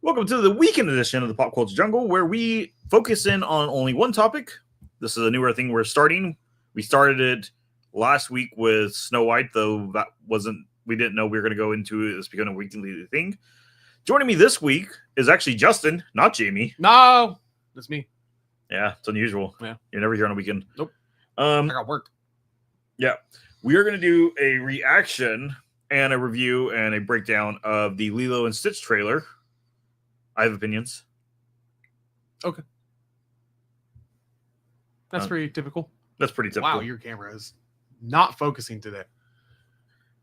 Welcome to the weekend edition of the Pop Culture Jungle, where we focus in on only one topic. This is a newer thing we're starting. We started it last week with Snow White, though we didn't know we were going to go into it. It's becoming a weekly thing. Joining me this week is actually Justin, not Jamie. No, that's me. Yeah, it's unusual. Yeah. You're never here on a weekend. Nope. I got work. Yeah. We are going to do a reaction and a review and a breakdown of the Lilo and Stitch trailer. I have opinions. Okay. That's pretty typical. That's pretty typical. Wow, your camera is not focusing today.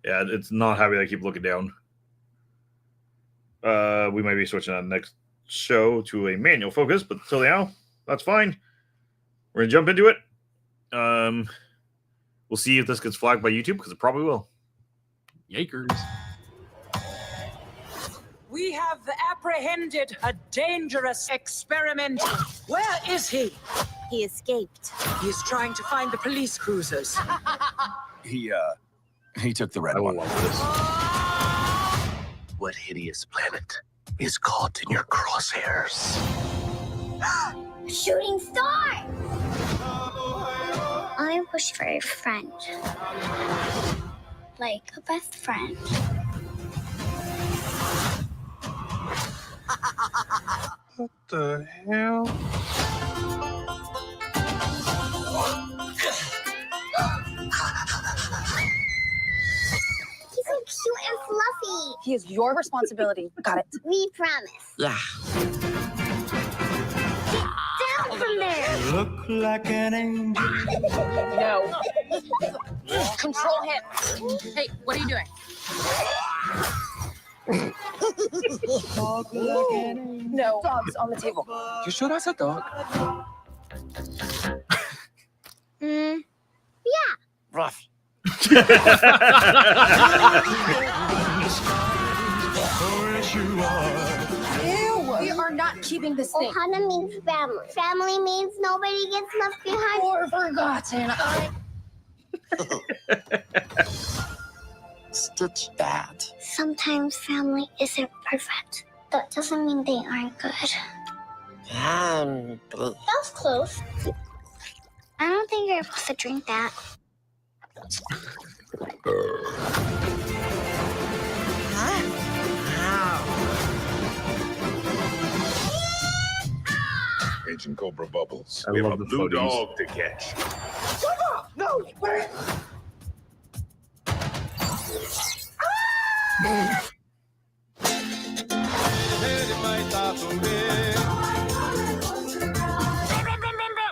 Yeah, it's not happy I keep looking down. We might be switching on next show to a manual focus, but till now, that's fine. We're gonna jump into it. We'll see if this gets flagged by YouTube, because it probably will. Yakers. We have apprehended a dangerous experiment. Where is he? He escaped. He is trying to find the police cruisers. He took the red I one. will love this. What hideous planet is caught in your crosshairs? Shooting star! I wish for a friend. Like a best friend. What the hell? He's so cute and fluffy. He is your responsibility. Got it. We promise. Yeah. Down from there. Look like an angel. No. Control him. Hey, what are you doing? No, dogs on the table. You sure that's a dog? Yeah. Rough. Ew. We are not keeping this thing. Ohana means family. Family means nobody gets left behind. Or forgotten. Stitch that. Sometimes family isn't perfect. That doesn't mean they aren't good. That was close. I don't think you're supposed to drink that. Agent Cobra Bubbles. I We have love a the blue floaties. dog to catch. No, where?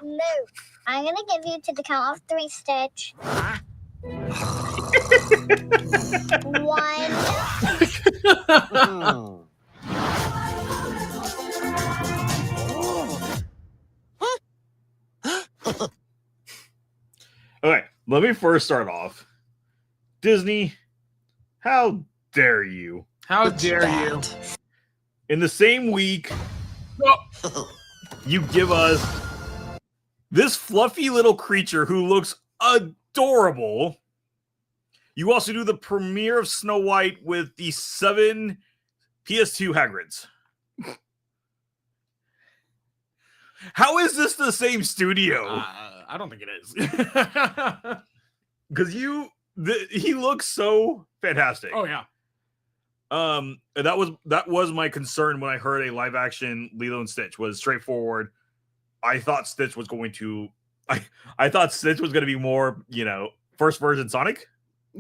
No. I'm gonna give you to the count of 3, Stitch. 1. Okay, let me first start off. Disney, how dare you? How dare you? In the same week, Oh, you give us this fluffy little creature who looks adorable. You also do the premiere of Snow White with the 7 PS2 Hagrids. How is this the same studio? I don't think it is. Because he looks so fantastic. Oh yeah. That was my concern when I heard a live action Lilo and Stitch. Was straightforward. I thought Stitch was going to be more, first version Sonic.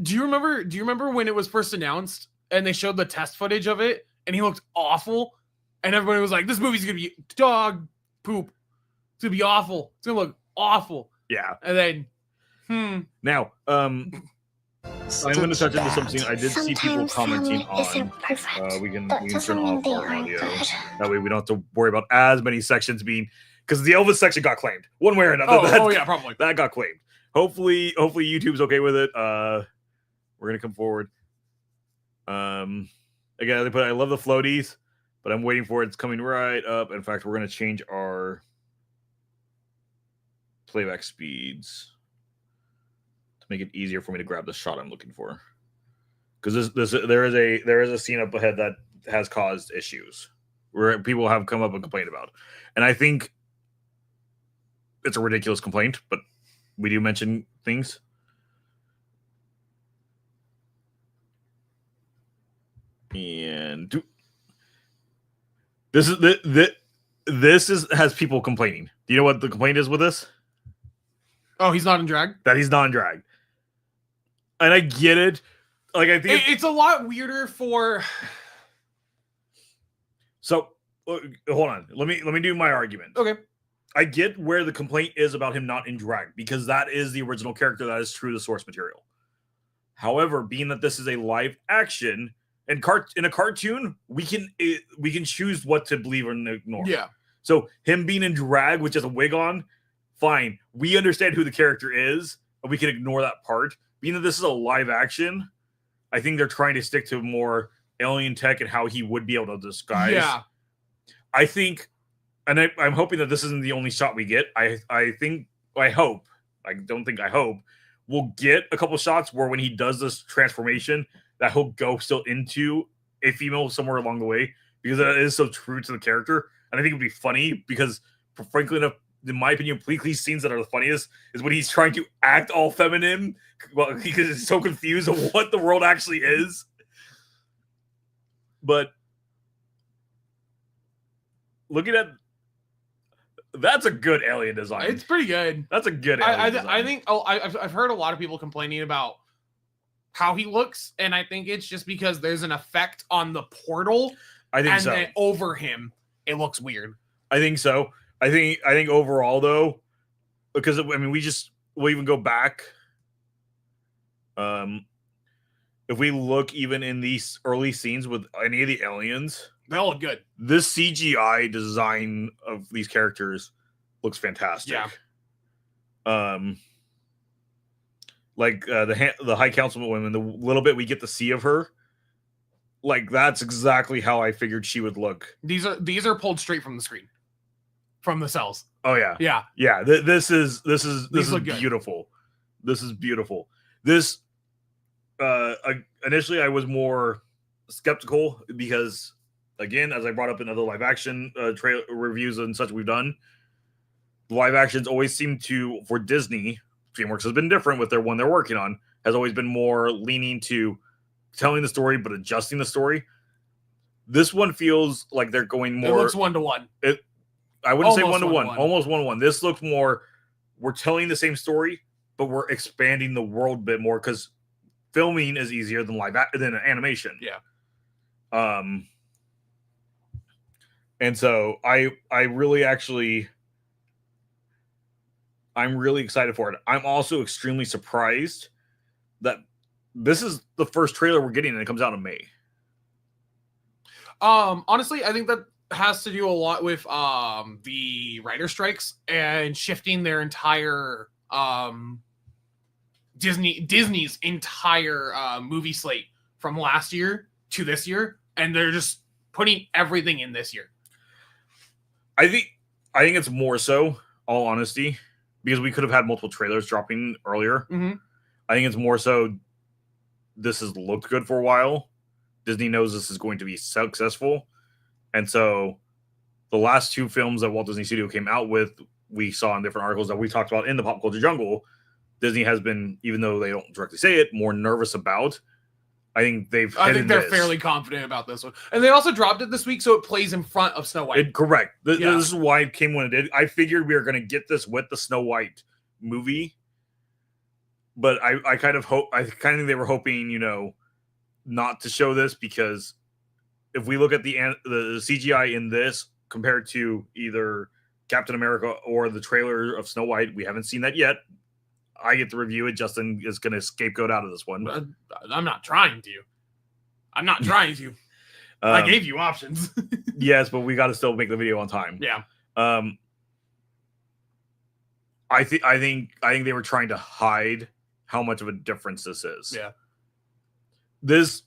Do you remember when it was first announced and they showed the test footage of it and he looked awful and everybody was like, "This movie's gonna be dog poop. It's gonna be awful. It's gonna look awful." Yeah. And then, Now, I'm going to touch into something I did see people Sometimes commenting family isn't on. perfect. We can That turn doesn't mean off they our aren't audio. good. That way we don't have to worry about as many sections being, because the Elvis section got claimed one way or another. oh yeah, probably. That got claimed. Hopefully YouTube's okay with it. We're gonna come forward. Again, I love the floaties, but I'm waiting for it. It's coming right up. In fact, we're gonna change our playback speeds to make it easier for me to grab the shot I'm looking for. Because there is a scene up ahead that has caused issues. where people have come up and complained about. And I think it's a ridiculous complaint, but we do mention things. And this has people complaining. Do you know what the complaint is with this? Oh, he's not in drag? That he's not in drag. And I get it. Like, I think it's a lot weirder for. So hold on. Let me do my argument. Okay. I get where the complaint is about him not in drag, because that is the original character. That is true to source material. However, being that this is a live action and in a cartoon, we can choose what to believe or ignore. Yeah. So him being in drag with just a wig on, fine. We understand who the character is, and we can ignore that part. Being that this is a live action, I think they're trying to stick to more alien tech and how he would be able to disguise. Yeah. I think, and I'm hoping that this isn't the only shot we get. I hope we'll get a couple shots where when he does this transformation, that he'll go still into a female somewhere along the way, because that is so true to the character. And I think it would be funny because, frankly enough, in my opinion, these scenes that are the funniest is when he's trying to act all feminine, well, because he's so confused of what the world actually is. But looking at, that's a good alien design. It's pretty good. That's a good alien design. I think I've heard a lot of people complaining about how he looks, and I think it's just because there's an effect on the portal. I think and so. Then over him, it looks weird. I think so. I think overall though, because I mean, we'll even go back. If we look even in these early scenes with any of the aliens, They all look good. this CGI design of these characters looks fantastic. Yeah. Like the High Councilwoman, the little bit we get to see of her, like that's exactly how I figured she would look. These are pulled straight from the screen, from the cells. Oh yeah, Yeah. yeah. This is look good. beautiful. This is beautiful. This initially I was more skeptical because, again, as I brought up in other live action trailer reviews and such we've done, live actions always seem to, for Disney, DreamWorks has been different with their one they're working on, has always been more leaning to telling the story but adjusting the story. This one feels like they're going more. It looks 1-to-1. I wouldn't say Almost 1-to-1, 1-to-1. almost 1-to-1. This looks more, we're telling the same story, but we're expanding the world a bit more because filming is easier than than animation. Yeah. And so I'm really excited for it. I'm also extremely surprised that this is the first trailer we're getting and it comes out in May. Honestly, I think that has to do a lot with the writer strikes and shifting their entire Disney's entire movie slate from last year to this year, and they're just putting everything in this year. I think it's more so, all honesty, because we could have had multiple trailers dropping earlier. Mm-hmm. I think it's more so this has looked good for a while. Disney knows this is going to be successful. And so the last two films that Walt Disney Studio came out with, we saw in different articles that we talked about in the Pop Culture Jungle, Disney has been, even though they don't directly say it, more nervous about. I think they're fairly confident about this one. And they also dropped it this week, so it plays in front of Snow White. Correct. This is why it came when it did. I figured we were going to get this with the Snow White movie. But I kind of think they were hoping, not to show this, because if we look at the CGI in this compared to either Captain America or the trailer of Snow White, we haven't seen that yet. I get to review it. Justin is going to scapegoat out of this one. I'm not trying to. I gave you options. Yes, but we got to still make the video on time. Yeah. I think they were trying to hide how much of a difference this is. Yeah. This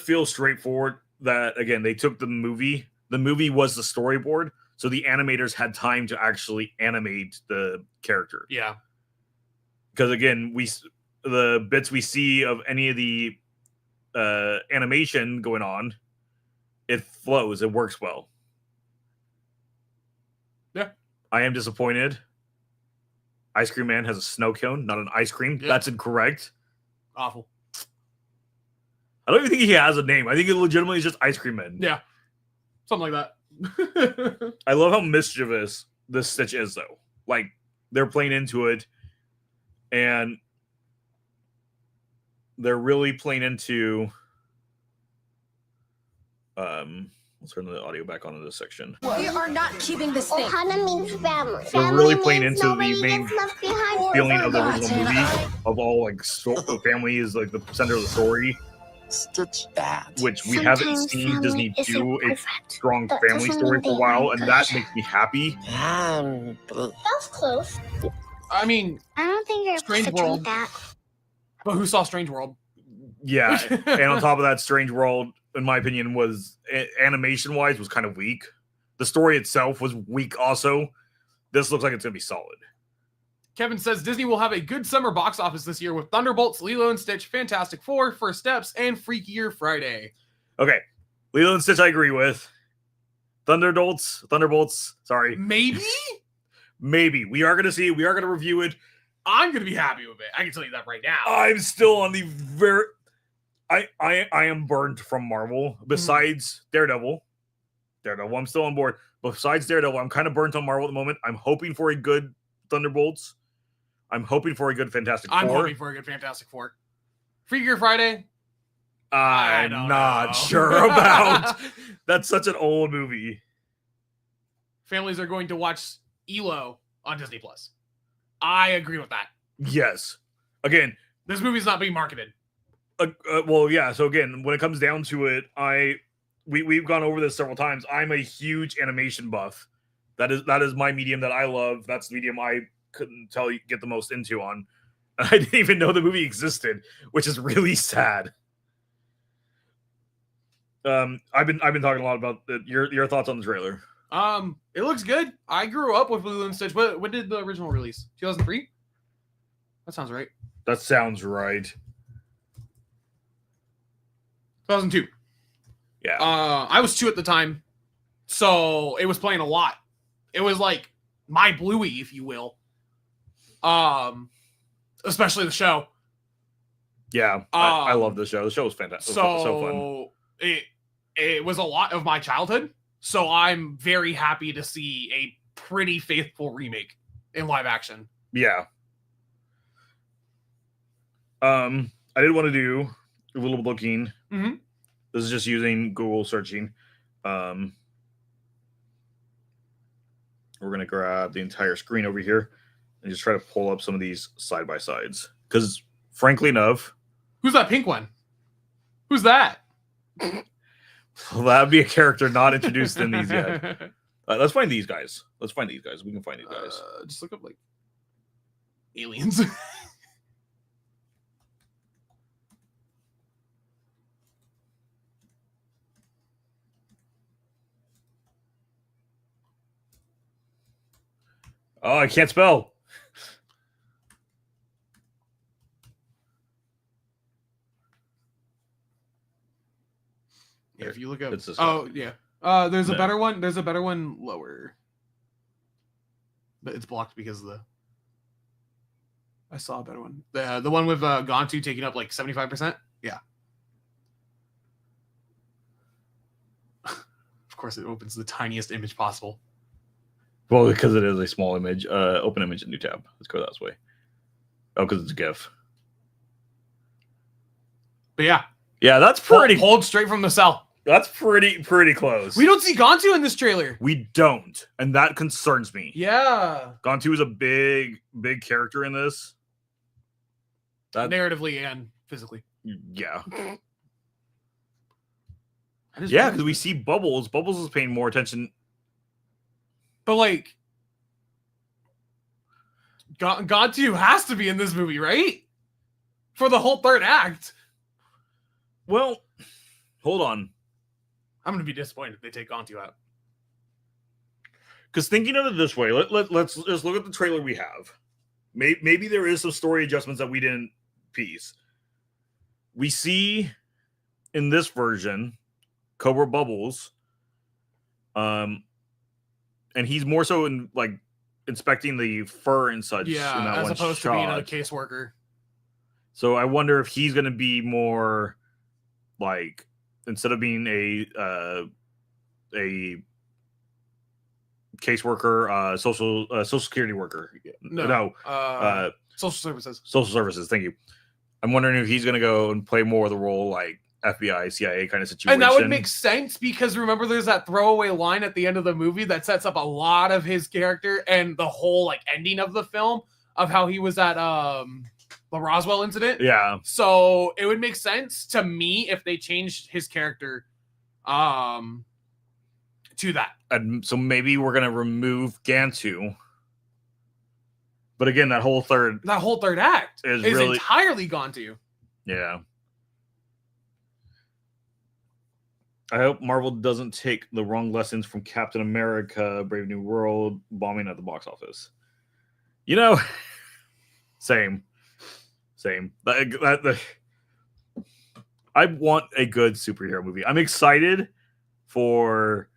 feels straightforward. That, again, they took the movie. The movie was the storyboard, so the animators had time to actually animate the character. Yeah. Because, again, the bits we see of any of the animation going on, it flows, it works well. I am disappointed. Ice Cream Man has a snow cone, not an ice cream. Yeah. That's incorrect. Awful. I don't even think he has a name. I think it legitimately is just Ice Cream Man. Yeah. Something like that. I love how mischievous this Stitch is, though. Like, they're playing into it, and they're really playing into... let's turn the audio back onto this section. We are not keeping this thing. Ohana means family. They're Family really playing means into the nobody main gets left behind. feeling of the original movie of all like family is like the center of the story, Stitch bad. which we haven't Sometimes seen family Disney isn't do a perfect. strong That family doesn't story mean for a they while, aren't and that good. makes me happy. That was close. I mean, I don't think you're Strange supposed to World. drink that. but who saw Strange World? Yeah, and on top of that, Strange World, in my opinion, was animation wise was kind of weak. The story itself was weak. Also, this looks like it's gonna be solid. Kevin says Disney will have a good summer box office this year with Thunderbolts, Lilo and Stitch, Fantastic Four, First Steps, and Freakier Friday. Okay, Lilo and Stitch, I agree with. Thunderbolts. Sorry, Maybe? maybe we are gonna see. We are gonna review it. I'm going to be happy with it. I can tell you that right now. I'm still on the very. I am burned from Marvel. Besides Daredevil, I'm still on board. Besides Daredevil, I'm kind of burnt on Marvel at the moment. I'm hoping for a good Thunderbolts. I'm hoping for a good Fantastic Four. I'm hoping for a good Fantastic Four. Freakier Friday? I I'm don't not know. sure about. That's such an old movie. Families are going to watch ELO on Disney Plus. I agree with that. Yes. Again, This movie's not being marketed. well, yeah. So again, when it comes down to it, we've gone over this several times. I'm a huge animation buff. That is my medium that I love. That's the medium I couldn't get the most into on. I didn't even know the movie existed, which is really sad. I've been talking a lot about your thoughts on the trailer. It looks good. I grew up with Lilo and Stitch. When did the original release? 2003? That sounds right. That sounds right. 2002. Yeah. I was 2 at the time, so it was playing a lot. It was like my Bluey, if you will. Especially the show. Yeah. I love the show. The show was fantastic. So fun. It was a lot of my childhood. So I'm very happy to see a pretty faithful remake in live action. Yeah. I did want to do a little looking. Mm-hmm. This is just using Google searching. We're gonna grab the entire screen over here and just try to pull up some of these side by sides. Because frankly enough, Who's that pink one? Who's that? that would be a character not introduced in these yet. Let's find these guys. We can find these guys. Just look up like aliens. Oh, I can't spell. Yeah, if you look up. It's this Oh yeah. There's a No. better one. There's a better one lower. But it's blocked because of the. I saw a better one. The one with Gontu taking up like 75%. Yeah. Of course, it opens the tiniest image possible. Well, because it is a small image. Open image in new tab. Let's go that way. Oh, because it's a GIF. But yeah, Yeah, that's pretty. Hold straight from the cell. That's pretty close. We don't see Gontu in this trailer. We don't, and that concerns me. Yeah. Gontu is a big character in this. That Narratively and physically. yeah, That is yeah, weird. because we see Bubbles. Bubbles is paying more attention. But like, Gontu has to be in this movie, right? For the whole third act. Well, hold on, I'm gonna be disappointed if they take Gontu out. because thinking of it this way, let's just look at the trailer we have. Maybe there is some story adjustments that we didn't piece. We see in this version Cobra Bubbles, and he's more so in like inspecting the fur and such in Yeah, that as one opposed shot. to being a caseworker. So I wonder if he's going to be more like, instead of being a caseworker, social security worker. No, uh, social services. social services. Thank you. I'm wondering if he's going to go and play more of the role like FBI, CIA kind of situation. And that would make sense because remember, there's that throwaway line at the end of the movie that sets up a lot of his character and the whole like ending of the film of how he was at the Roswell incident. Yeah. So it would make sense to me if they changed his character to that. And so maybe we're going to remove Gantu. But again, that whole third act is is really entirely gone to you. Yeah. I hope Marvel doesn't take the wrong lessons from Captain America, Brave New World, bombing at the box office. You know, same. I want a good superhero movie. I'm excited for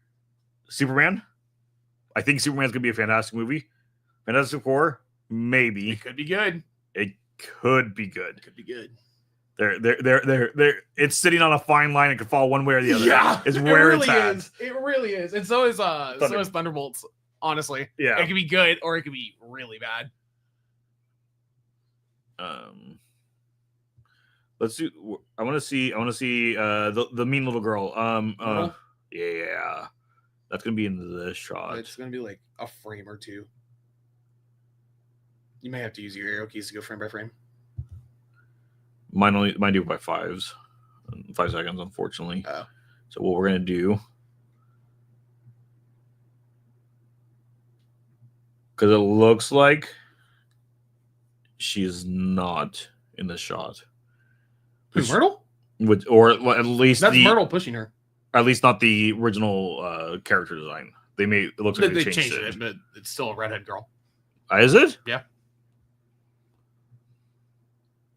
Superman. I think Superman's going to be a fantastic movie. Fantastic Four, maybe. It could be good. It could be good. It could be good. They're it's sitting on a fine line. It could fall one way or the other. Yeah, is where it really it's at. is. It really is. And so is Thunderbolts. Honestly, Yeah, it could be good or it could be really bad. Let's do. I want to see the mean little girl. Yeah, that's gonna be in this shot. It's gonna be like a frame or two. You may have to use your arrow keys to go frame by frame. Mine do it by 5 seconds, unfortunately. Oh. So what we're gonna do, because it looks like she's not in the shot. Who's Myrtle? Or at least That's Myrtle pushing her. At least not the original character design. It looks like they changed it, but it's still a redhead girl. Is it? Yeah.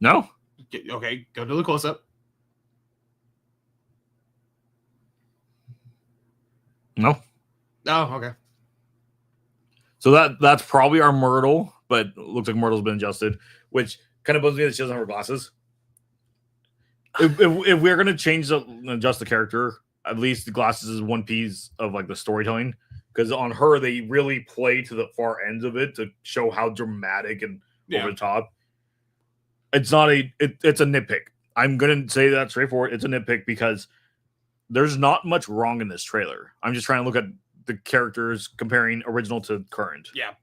No. Okay, go to the close up. No. Oh, okay. So that's probably our Myrtle, but it looks like Myrtle's been adjusted, which kind of bums me that she doesn't have her glasses. If we're gonna adjust the character, at least the glasses is one piece of like the storytelling. Because on her, they really play to the far ends of it to show how dramatic and over the top. It's not it's a nitpick. I'm gonna say that straightforward. It's a nitpick because there's not much wrong in this trailer. I'm just trying to look at the characters comparing original to current. Yeah.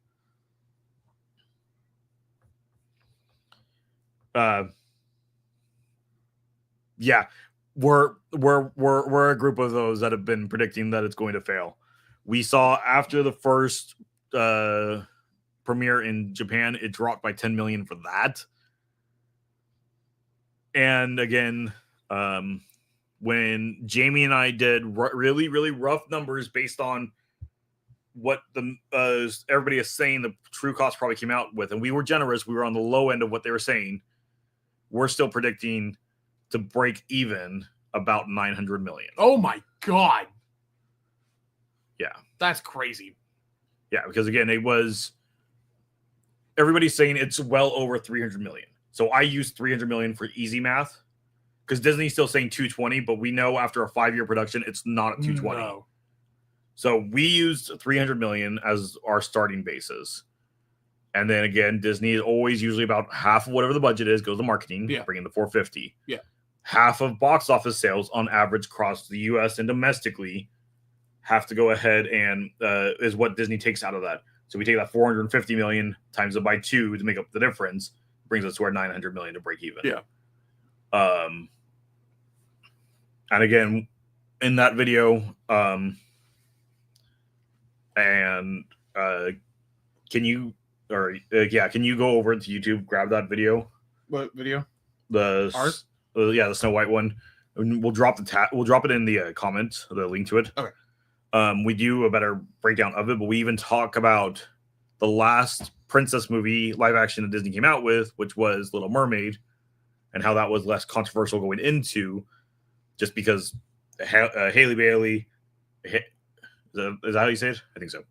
Yeah, we're a group of those that have been predicting that it's going to fail. We saw after the first premiere in Japan, it dropped by 10 million for that. And again, when Jamie and I did really, really rough numbers based on what the everybody is saying the true cost probably came out with, and we were generous. We were on the low end of what they were saying. We're still predicting to break even about 900 million. Oh my god. Yeah. That's crazy. Yeah, because again, everybody's saying it's well over 300 million. So I use 300 million for easy math because Disney's still saying 220, but we know after a 5-year production, it's not at 220. No. So we used 300 million as our starting basis. And then again, Disney is always usually about half of whatever the budget is goes to marketing, bringing the 450. Yeah. Half of box office sales on average across the US and domestically have to go ahead and is what Disney takes out of that. So we take that 450 million times it by 2 to make up the difference, brings us to our 900 million to break even. Yeah. And again, in that video, can you go over to YouTube, grab that video? What video? Ours? The Snow White one. And we'll drop it in the comments, the link to it. Okay. We do a better breakdown of it, but we even talk about the last princess movie live action that Disney came out with, which was Little Mermaid, and how that was less controversial going into, just because Haley Bailey, is that how you say it? I think so.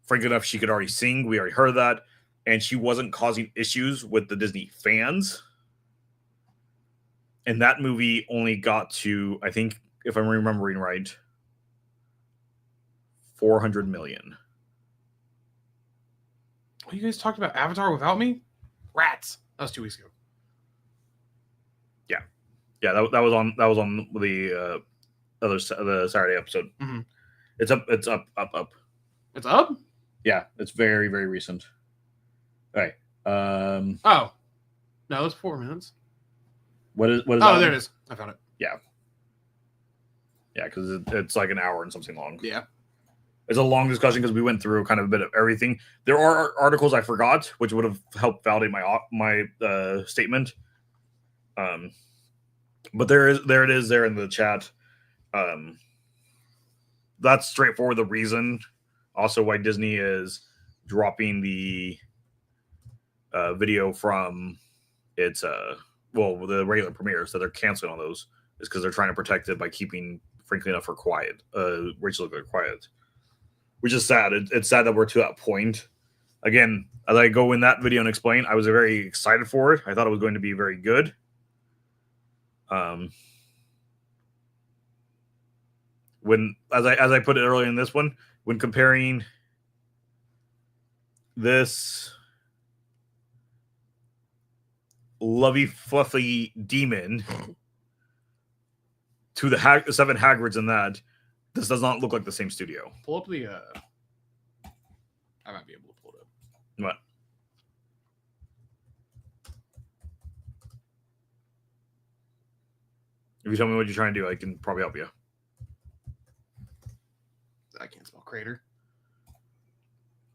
frankly enough, she could already sing. We already heard that. And she wasn't causing issues with the Disney fans. And that movie only got to, I think, if I'm remembering right, 400 million. What, you guys talked about Avatar without me? Rats. That was 2 weeks ago. Yeah, that was on the the Saturday episode. Mm-hmm. It's up. It's up? Yeah, it's very, very recent. All right. Oh. No, it's 4 minutes. What is Oh, that there one? it is. I found it. Yeah, because it's like an hour and something long. Yeah. It's a long discussion because we went through kind of a bit of everything. There are articles I forgot, which would have helped validate my statement. But there it is there in the chat. That's straightforward. The reason also why Disney is dropping the video from its the regular premieres, that they're canceling on those, is because they're trying to protect it by keeping, frankly enough, her quiet. Rachel quiet, which is sad. It's sad that we're to that point. Again, as I go in that video and explain, I was very excited for it. I thought it was going to be very good. When as I put it earlier in this one, when comparing this lovey fluffy demon to the 7 Hagrids in that, this does not look like the same studio. Pull up the I might be able to pull it up. What? If you tell me what you're trying to do, I can probably help you. I can't spell crater.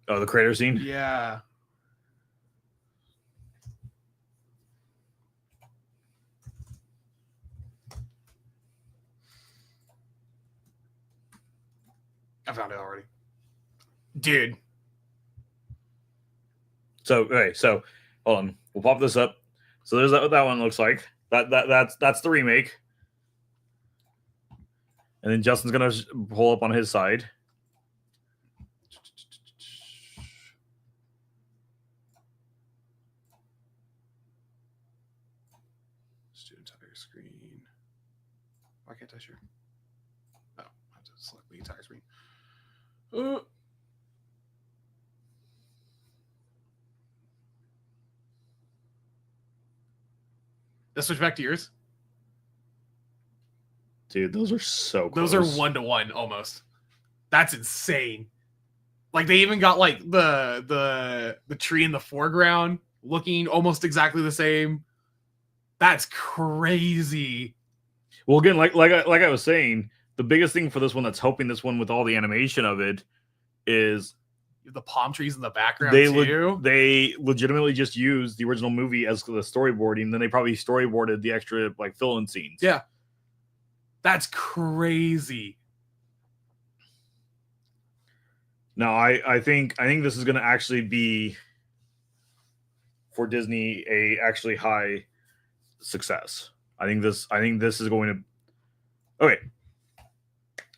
Oh, the crater scene? Yeah. I found it already. Dude. So, okay, so hold on. We'll pop this up. So there's what that one looks like. That's the remake. And then Justin's gonna pull up on his side. Student entire screen. Why can't I share? Oh, I have to select the entire screen. Let's switch back to yours. Dude, those are so close. Those are 1-to-1 almost. That's insane. Like they even got like the tree in the foreground looking almost exactly the same. That's crazy. Well, again, like I was saying, the biggest thing for this one that's helping this one with all the animation of it is The palm trees in the background they legitimately just used the original movie as the storyboarding. Then they probably storyboarded the extra like fill-in scenes. Yeah. That's crazy. Now, I think this is going to actually be for Disney a actually high success. I think this is going to. Okay,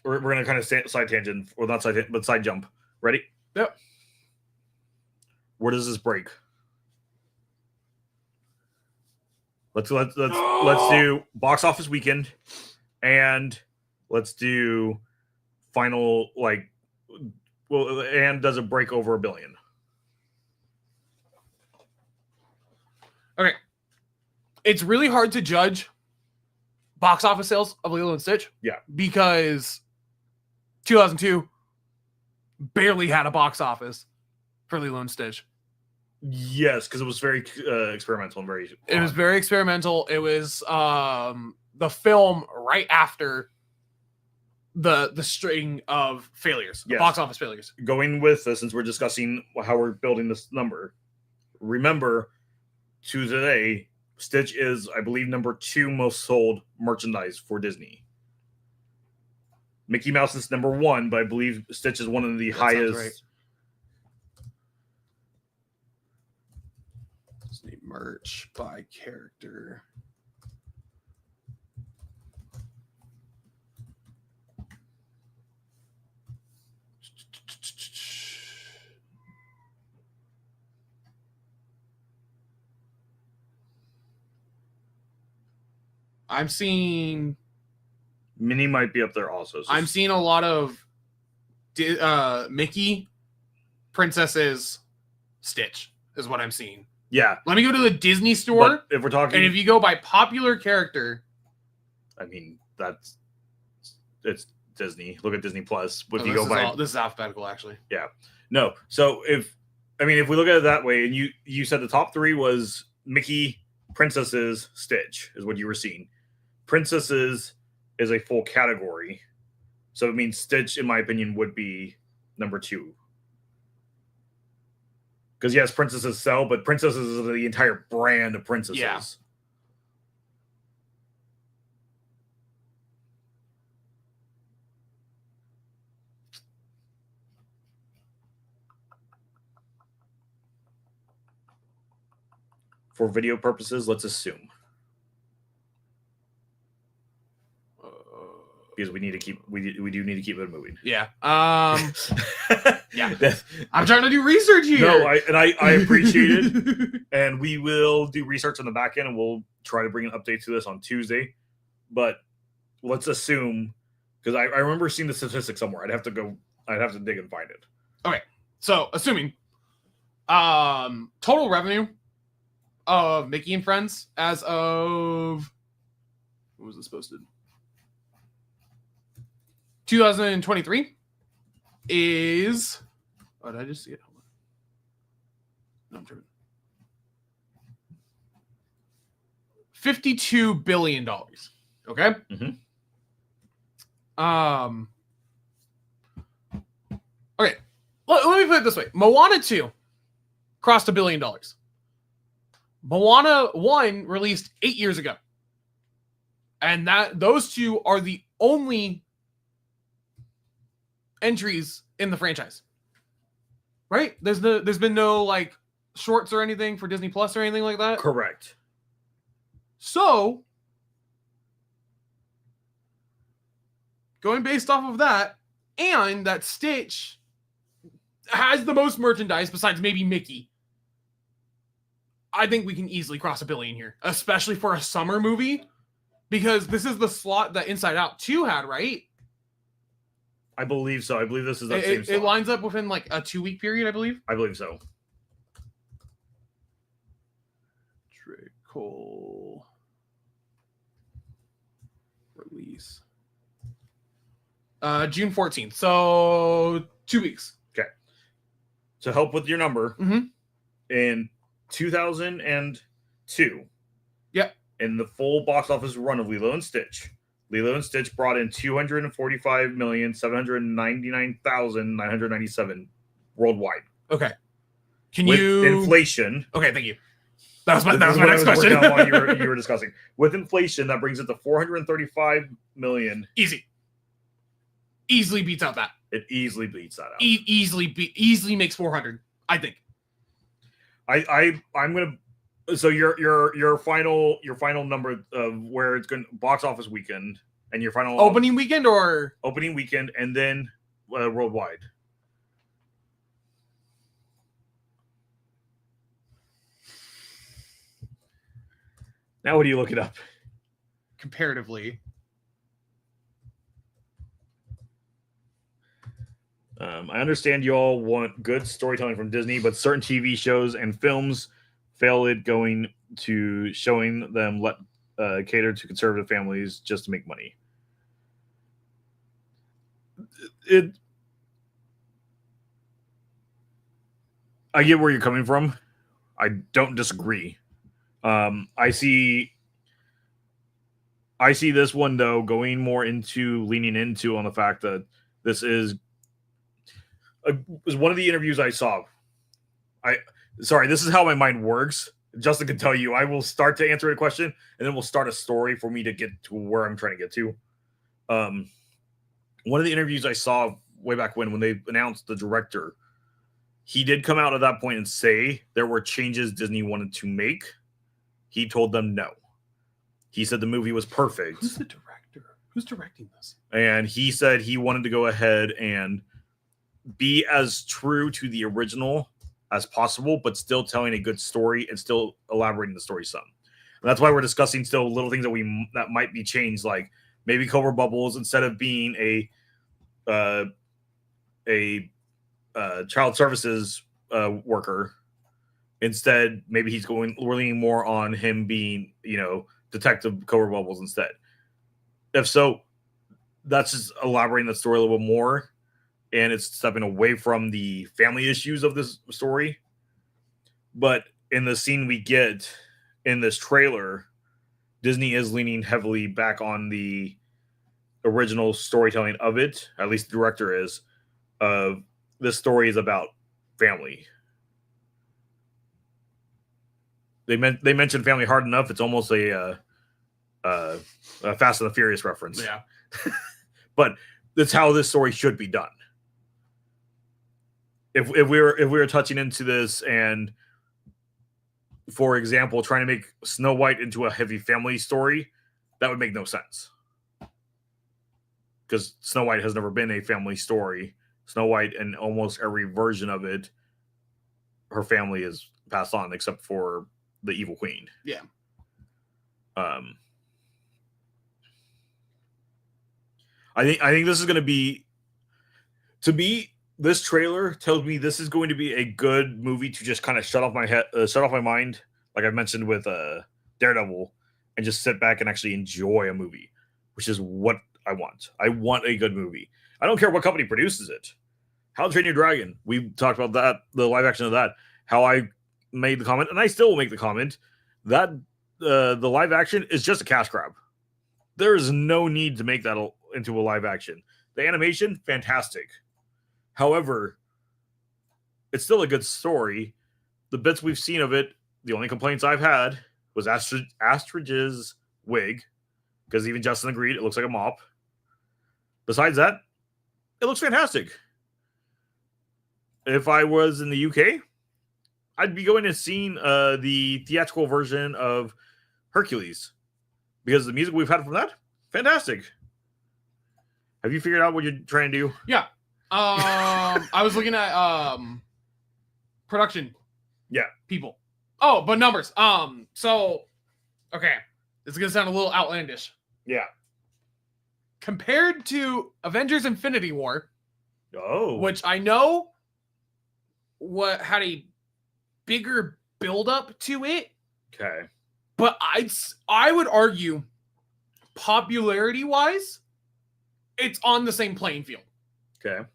we're going to kind of side tangent, or not side, but side jump. Ready? Yep. Where does this break? Let's do box office weekend, and let's do final and does it break over $1 billion? Okay. It's really hard to judge box office sales of Lilo and Stitch. Yeah. Because 2002 barely had a box office for Lilo and Stitch. Yes, because it was very experimental and very fun. It was very experimental. It was the film right after the string of failures, Yes. box office failures. Going with this, since we're discussing how we're building this number, remember to today, Stitch is, I believe, number 2 most sold merchandise for Disney. Mickey Mouse is number 1, but I believe Stitch is one of the highest. Right. Disney merch by character. I'm seeing Minnie might be up there also. So I'm seeing a lot of Mickey, princesses, Stitch is what I'm seeing. yeah. Let me go to the Disney store, But if we're talking, and if you go by popular character, I mean it's Disney. Look at Disney Plus. If oh, you go by this is alphabetical actually. no, so if we look at it that way, and you said the top 3 was Mickey, princesses, Stitch is what you were seeing. Princesses is a full category, so it means Stitch, in my opinion, would be number 2. Because yes, princesses sell, but princesses is the entire brand of princesses. Yeah. For video purposes, let's assume. Because we do need to keep it moving. Yeah. Yeah. That's- I'm trying to do research here. No, I appreciate it. And we will do research on the back end, and we'll try to bring an update to this on Tuesday. But let's assume, because I remember seeing the statistic somewhere. I'd have to dig and find it. Okay. So assuming total revenue of Mickey and Friends as of when was this posted? 2023 is did I just see it? Hold on. No, I'm tripping. $52 billion. Okay. Mhm. Okay. Let me put it this way. Moana 2 crossed $1 billion. Moana 1 released 8 years ago. And those two are the only entries in the franchise. Right? There's been no like shorts or anything for Disney Plus or anything like that. Correct. So, going based off of that, and that Stitch has the most merchandise besides maybe Mickey, I think we can easily cross $1 billion here, especially for a summer movie, because this is the slot that Inside Out 2 had, right? I believe so. I believe this is that same It slot. lines up within like a 2-week period, I believe. I believe so. Draco release. June 14th. So 2 weeks. Okay. To help with your number, Mhm. in 2002, Yep. in the full box office run of Lilo and Stitch brought in 245,799,997 worldwide. Okay. Can With you inflation, Okay, thank you. That was my this is next what I was question. working on while you were discussing. With inflation, that brings it to 435 million. Easily beats out that. It easily beats that out. Easily makes 400. I think. I'm gonna. So your final number of where it's going box office weekend and your final Opening weekend or opening weekend and then worldwide. Now, what do you look it up? comparatively? I understand you all want good storytelling from Disney, but certain TV shows and films fail at going to showing them cater to conservative families just to make money. I get where you're coming from. I don't disagree. I see this one though going more into leaning into on the fact that this is was one of the interviews I saw. This is how my mind works. Justin can tell you. I will start to answer a question, and then we'll start a story for me to get to where I'm trying to get to. One of the interviews I saw way back when they announced the director, he did come out at that point and say there were changes Disney wanted to make. He told them no. He said the movie was perfect. Who's the director? Who's directing this? And he said he wanted to go ahead and be as true to the original as possible, but still telling a good story and still elaborating the story some. And that's why we're discussing still little things that might be changed, like maybe Cobra Bubbles, instead of being a child services worker, instead maybe he's leaning more on him being, Detective Cobra Bubbles instead. If so, that's just elaborating the story a little bit more, and it's stepping away from the family issues of this story. But in the scene we get in this trailer, Disney is leaning heavily back on the original storytelling of it. At least the director is. This story is about family. They mentioned family hard enough. It's almost a Fast and the Furious reference. Yeah. But that's how this story should be done. If we were touching into this and, for example, trying to make Snow White into a heavy family story, that would make no sense. Because Snow White has never been a family story. Snow White, and almost every version of it, her family is passed on, except for the evil queen. Yeah. I think this is going to be, to me, this trailer tells me this is going to be a good movie to just kind of shut off my mind, like I mentioned with Daredevil, and just sit back and actually enjoy a movie, which is what I want. I want a good movie. I don't care what company produces it. How to Train Your Dragon. We talked about that, the live action of that. How I made the comment, and I still will make the comment, that the live action is just a cash grab. There is no need to make that into a live action. The animation, fantastic. However, it's still a good story. The bits we've seen of it, the only complaints I've had was Astridge's wig, because even Justin agreed it looks like a mop. Besides that, it looks fantastic. If I was in the UK, I'd be going and seeing the theatrical version of Hercules, because the music we've had from that, fantastic. Have you figured out what you're trying to do? Yeah. I was looking at production. Yeah. People. Oh, but numbers. So okay. This is gonna sound a little outlandish. Yeah. Compared to Avengers Infinity War, which I know had a bigger build up to it. Okay. But I would argue, popularity wise, it's on the same playing field. Okay.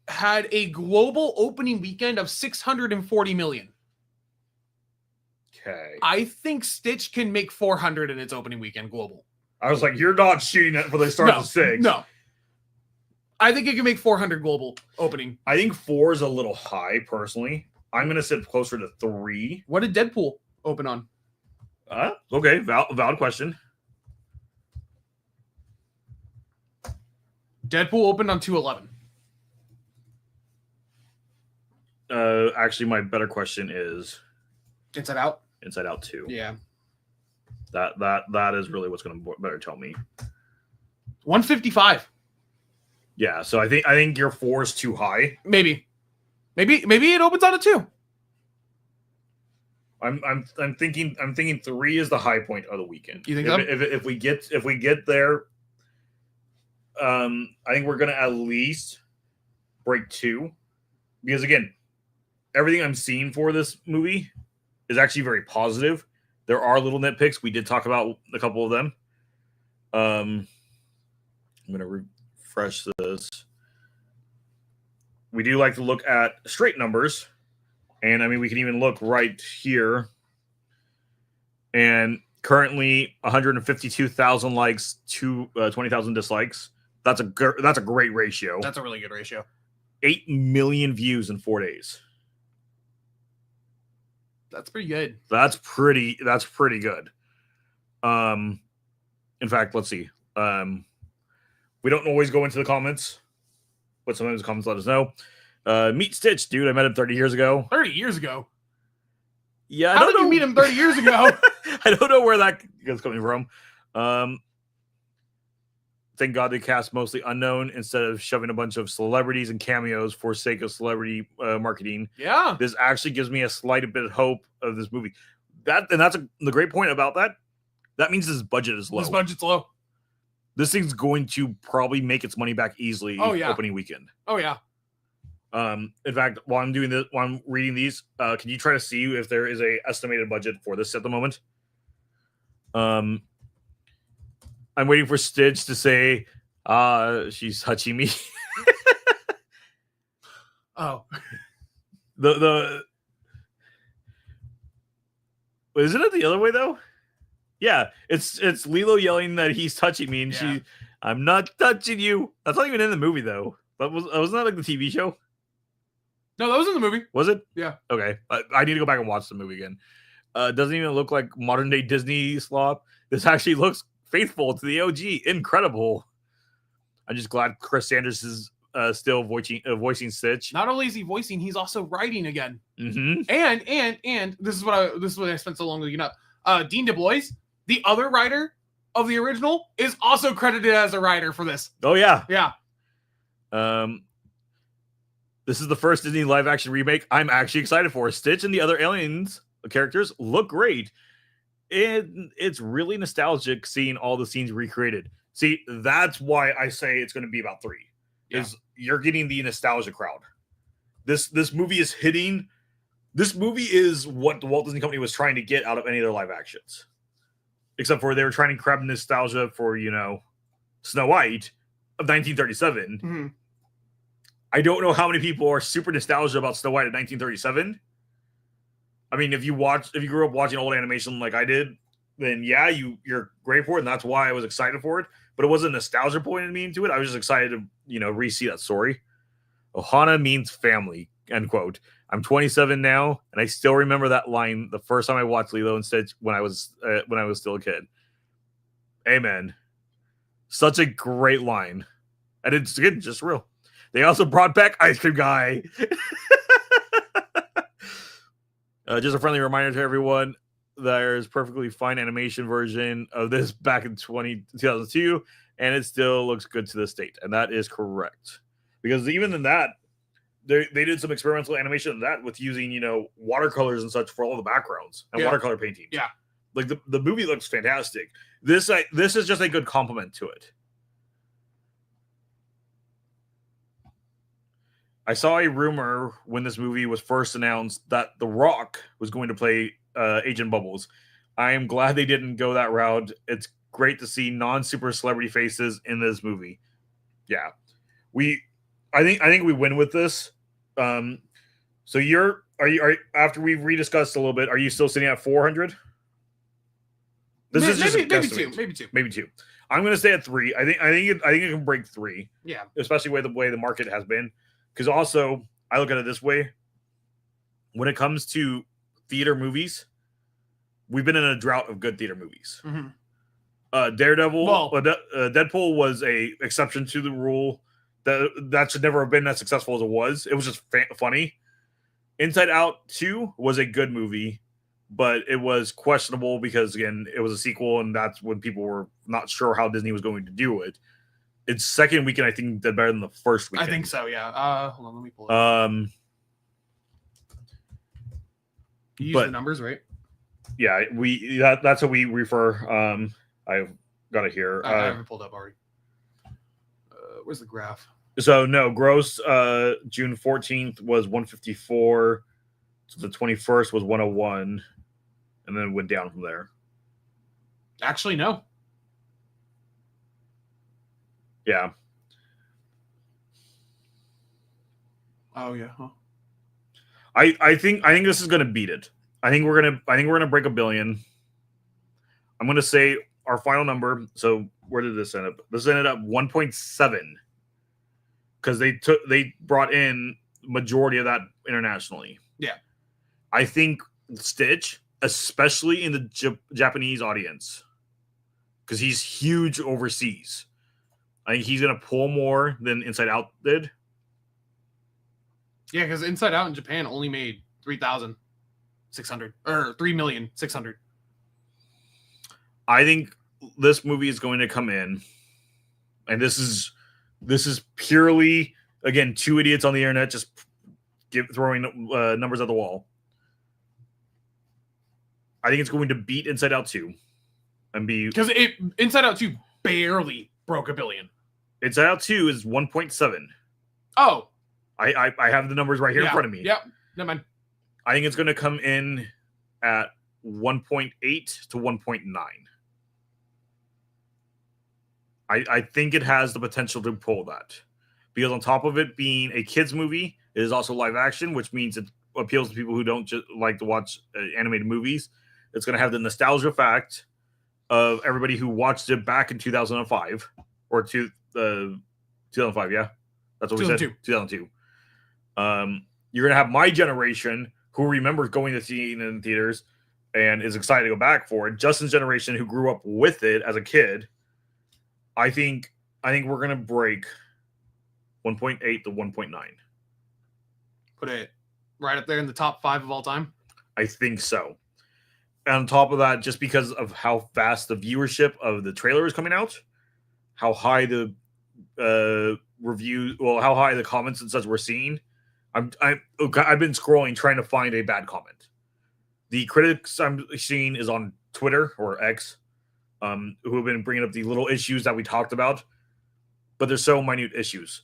Had a global opening weekend of 640 million. Okay. I think Stitch can make 400 in its opening weekend global. I was like, you're not shooting it for the start of 6. No. I think it can make 400 global opening. I think 4 is a little high, personally. I'm going to sit closer to 3. What did Deadpool open on? Okay, valid question. Deadpool opened on 211. Actually, my better question is Inside Out? Inside Out 2. Yeah. That is really what's going to better tell me. 155. Yeah, so I think your 4 is too high. Maybe it opens on a 2. I'm thinking 3 is the high point of the weekend. You think so? If we get there, I think we're gonna at least break 2, because again, everything I'm seeing for this movie is actually very positive. There are little nitpicks. We did talk about a couple of them. I'm gonna refresh this. We do like to look at straight numbers. And I mean, we can even look right here. And currently 152,000 likes to 20,000 dislikes. That's a great ratio. That's a really good ratio. 8 million views in 4 days. That's pretty good. That's pretty good. In fact, let's see. We don't always go into the comments, but sometimes the comments let us know. Meet Stitch, dude. I met him 30 years ago. 30 years ago? Yeah. How did you meet him 30 years ago? I don't know where that is coming from. Thank God they cast mostly unknown instead of shoving a bunch of celebrities and cameos for sake of celebrity marketing. Yeah. This actually gives me a slight bit of hope of this movie. that's the great point about that. That means his budget is low. This budget's low. This thing's going to probably make its money back easily. Oh, yeah. Opening weekend. Oh yeah. In fact, while I'm reading these, can you try to see if there is a estimated budget for this at the moment? I'm waiting for Stitch to say, she's touching me. Oh. Isn't it the other way though? Yeah, it's Lilo yelling that he's touching me, and I'm not touching you. That's not even in the movie though. But wasn't that like the TV show? No, that was in the movie. Was it? Yeah. Okay, I need to go back and watch the movie again. Doesn't even look like modern day Disney slop. This actually looks faithful to the OG. Incredible. I'm just glad Chris Sanders is still voicing Stitch. Not only is he voicing, he's also writing again. Mm-hmm. And this is what I spent so long looking up. Dean DuBois, the other writer of the original, is also credited as a writer for this. Oh yeah. Yeah. This is the first Disney live action remake I'm actually excited for. Stitch and the other aliens characters look great. It's really nostalgic seeing all the scenes recreated. See, that's why I say it's going to be about 3. Is you're getting the nostalgia crowd. This movie is hitting. This movie is what the Walt Disney Company was trying to get out of any of their live actions, except for they were trying to grab nostalgia for Snow White of 1937. Mm-hmm. I don't know how many people are super nostalgic about Snow White of 1937. I mean, if you grew up watching old animation like I did, then yeah, you're great for it, and that's why I was excited for it. But it wasn't a nostalgia point in me into it. I was just excited to, re-see that story. Ohana means family, end quote. I'm 27 now, and I still remember that line the first time I watched Lilo and Stitch when I was still a kid. Amen. Such a great line. And it's good, just real. They also brought back Ice Cream Guy. Just a friendly reminder to everyone, there's perfectly fine animation version of this back in 2002, and it still looks good to this date. And that is correct. Because even in that, they did some experimental animation in that with using, watercolors and such for all the backgrounds and watercolor painting. Yeah. Like the movie looks fantastic. This is just a good compliment to it. I saw a rumor when this movie was first announced that The Rock was going to play Agent Bubbles. I am glad they didn't go that route. It's great to see non-super celebrity faces in this movie. Yeah, I think we win with this. So are you after we've rediscussed a little bit? Are you still sitting at 400? This is just maybe two. I'm going to stay at 3. I think it can break 3. Yeah, especially with the way the market has been. Because also, I look at it this way. When it comes to theater movies, we've been in a drought of good theater movies. Mm-hmm. Daredevil, Deadpool was a exception to the rule. That should never have been as successful as it was. It was just funny. Inside Out 2 was a good movie, but it was questionable because, again, it was a sequel, and that's when people were not sure how Disney was going to do it. Its second weekend, I think, did better than the first weekend. I think so, yeah. Hold on, let me pull it up. You use the numbers, right? Yeah, that's how we refer. I've got it here. I have it pulled up already. Where's the graph? So no, gross June 14th was 154. So the 21st was 101, and then went down from there. Actually, no. Yeah. Oh yeah. Huh. I think this is gonna beat it. I think we're gonna break $1 billion. I'm gonna say our final number. So where did this end up? This ended up 1.7 because they brought in majority of that internationally. Yeah. I think Stitch, especially in the Japanese audience, because he's huge overseas. I think he's going to pull more than Inside Out did. Yeah, because Inside Out in Japan only made 3,600 or 3,600,000. I think this movie is going to come in, and this is purely, again, 2 idiots on the internet just throwing numbers at the wall. I think it's going to beat Inside Out 2 and be Because Inside Out 2 barely broke $1 billion. Inside Out 2 is 1.7. Oh, I have the numbers right here in front of me. Yep. Never mind. I think it's going to come in at 1.8 to 1.9. I think it has the potential to pull that. Because on top of it being a kids movie, it is also live action, which means it appeals to people who don't just like to watch animated movies. It's going to have the nostalgia fact of everybody who watched it back in 2005 or 2005. Yeah, that's what we said. 2002. You're going to have my generation who remembers going to see it in theaters and is excited to go back for it. Justin's generation who grew up with it as a kid. I think we're going to break 1.8 to 1.9. Put it right up there in the top 5 of all time. I think so. And on top of that, just because of how fast the viewership of the trailer is coming out, how high the how high the comments and such we're seeing, I've been scrolling trying to find a bad comment. The critics I'm seeing is on Twitter or X, who have been bringing up the little issues that we talked about, but they're so minute issues.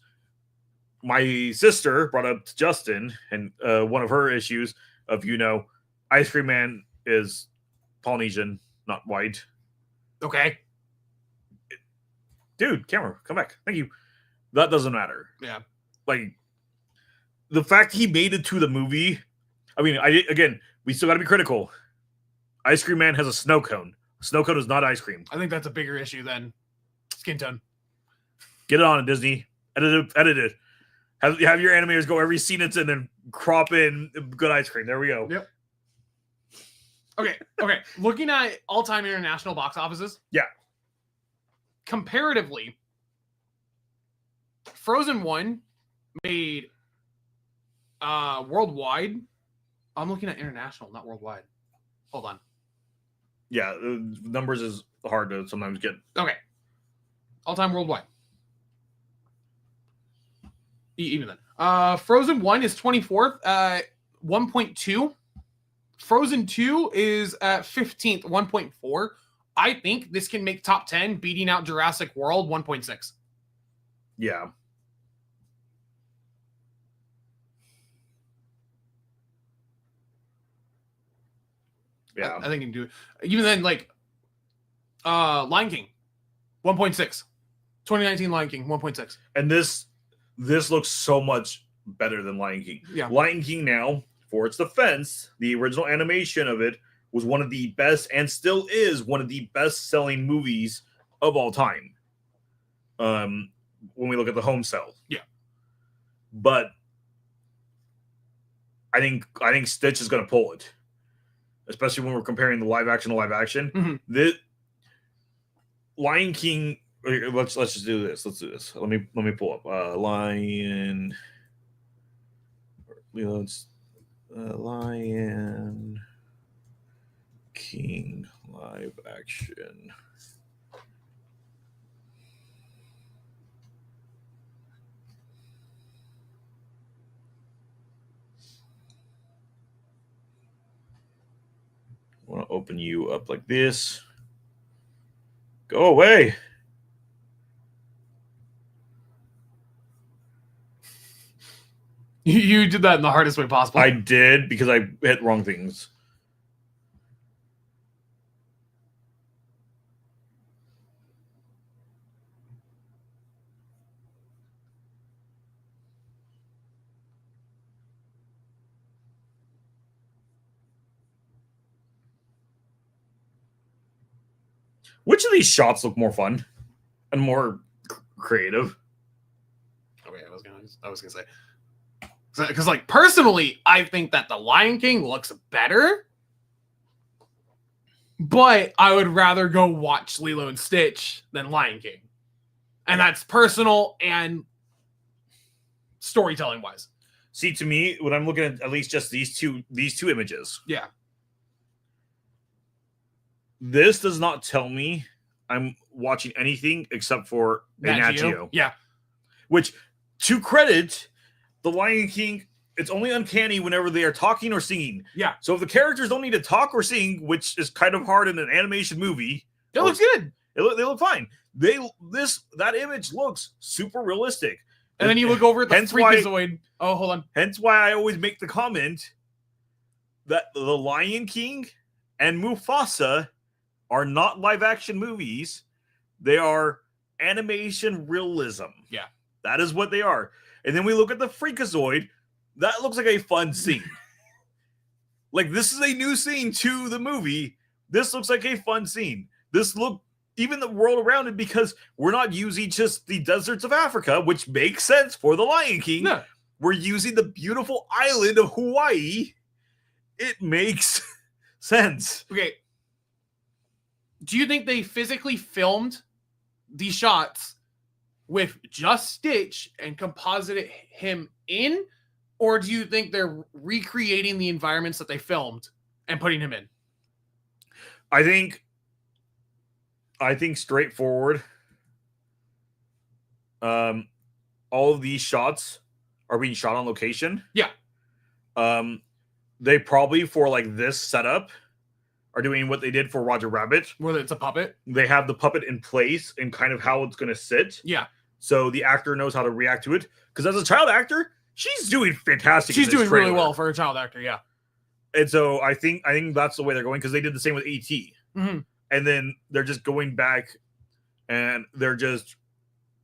My sister brought up to Justin and one of her issues of, Ice Cream Man is Polynesian, not white. Okay. Dude, camera, come back. Thank you. That doesn't matter. Yeah. Like, the fact he made it to the movie, we still got to be critical. Ice Cream Man has a snow cone. Snow cone is not ice cream. I think that's a bigger issue than skin tone. Get it on, Disney. Edit it. Have your animators go every scene it's in and then crop in good ice cream. There we go. Yep. Okay. Looking at all-time international box offices. Yeah. Comparatively, Frozen 1 made worldwide. I'm looking at international, not worldwide. Hold on. Yeah, numbers is hard to sometimes get. Okay. All-time worldwide. Even then. Frozen 1 is 24th at 1.2. Frozen 2 is at 15th, 1.4. I think this can make top 10, beating out Jurassic World, 1.6. Yeah. Yeah. I think you can do it. Even then, Lion King, 1.6. 2019 Lion King, 1.6. And this looks so much better than Lion King. Yeah. Lion King now, for its defense, the original animation of it was one of the best and still is one of the best-selling movies of all time. When we look at the home sale. Yeah. But I think Stitch is going to pull it. Especially when we're comparing the live action to live action. Mm-hmm. The Lion King. Let's just do this. Let's do this. Let me pull up Lion. Lion King live action. I want to open you up like this. Go away. You did that in the hardest way possible. I did because I hit wrong things. Which of these shots look more fun and more creative? Okay, I was gonna say. Because, personally, I think that the Lion King looks better, but I would rather go watch Lilo and Stitch than Lion King, and that's personal and storytelling wise. See, to me, when I'm looking at least just these two images, yeah, this does not tell me I'm watching anything except for Nat Geo. Yeah, which, to credit. The Lion King it's only uncanny whenever they are talking or singing. Yeah. So if the characters don't need to talk or sing, which is kind of hard in an animation movie, It looks good. they look fine. That image looks super realistic. And then you look over at the Hence why- Freakazoid. Oh, hold on. Hence why I always make the comment that The Lion King and Mufasa are not live action movies. They are animation realism. Yeah. That is what they are. And then we look at the Freakazoid. That looks like a fun scene. Like, this is a new scene to the movie. This looks like a fun scene. Even the world around it, because we're not using just the deserts of Africa, which makes sense for The Lion King. No. We're using the beautiful island of Hawaii. It makes sense. Okay. Do you think they physically filmed these shots with just Stitch and composited him in? Or do you think they're recreating the environments that they filmed and putting him in? I think straightforward. All of these shots are being shot on location. Yeah. They probably, for like this setup, are doing what they did for Roger Rabbit. Whether it's a puppet. They have the puppet in place and kind of how it's going to sit. Yeah. So the actor knows how to react to it. Because as a child actor, she's doing fantastic. She's in this doing really trailer. well for a child actor, yeah. And so I think that's the way they're going, because they did the same with E.T. Mm-hmm. And then they're just going back and they're just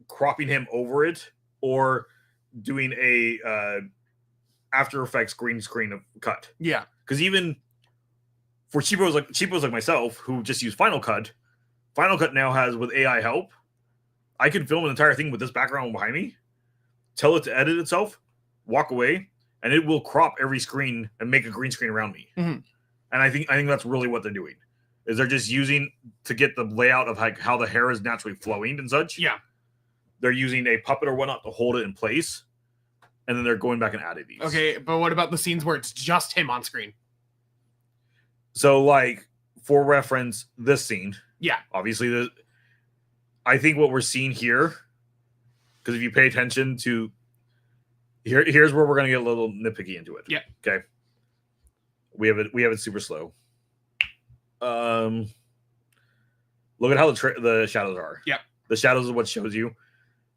cropping him over it, or doing a After Effects green screen of cut. Yeah. Because even for cheapos like myself who just use Final Cut now has, with AI help, I can film an entire thing with this background behind me, tell it to edit itself, walk away, and it will crop every screen and make a green screen around me. Mm-hmm. And I think that's really what they're doing. Is they're just using, to get the layout of like how the hair is naturally flowing and such. Yeah. They're using a puppet or whatnot to hold it in place. And then they're going back and adding these. Okay, but what about the scenes where it's just him on screen? So, like, for reference, this scene. Yeah. Obviously, I think what we're seeing here, because if you pay attention to, here's where we're going to get a little nitpicky into it. Yeah. Okay. We have it super slow. Look at how the shadows are. Yeah. The shadows is what shows you.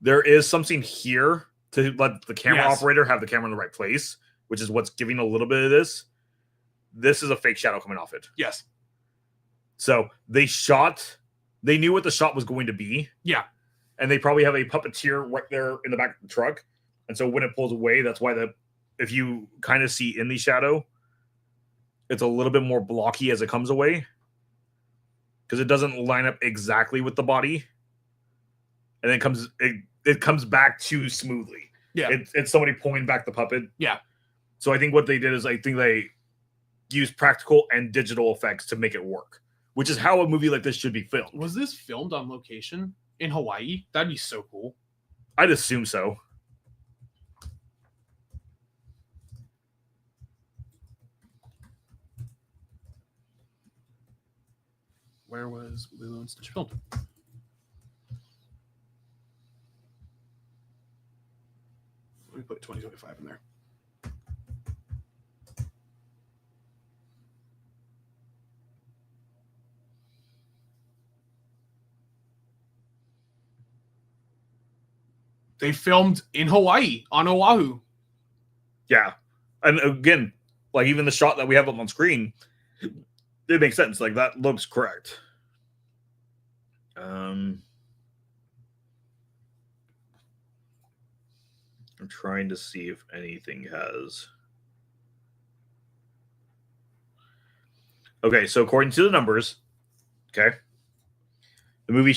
There is something here to let the camera operator have the camera in the right place, which is what's giving a little bit of this. This is a fake shadow coming off it. Yes. So they knew what the shot was going to be. Yeah. And they probably have a puppeteer right there in the back of the truck. And so when it pulls away, that's why if you kind of see in the shadow, it's a little bit more blocky as it comes away, because it doesn't line up exactly with the body. And then it comes back too smoothly. Yeah. It's somebody pulling back the puppet. Yeah. So I think what they did is, I think they used practical and digital effects to make it work, which is how a movie like this should be filmed. Was this filmed on location in Hawaii? That'd be so cool. I'd assume so. Where was Lilo and Stitch filmed? Let me put 2025 in there. They filmed in Hawaii, on Oahu. Yeah. And again, like, even the shot that we have up on screen, it makes sense. Like, that looks correct. I'm trying to see if anything has. Okay, so according to the numbers, okay, the movie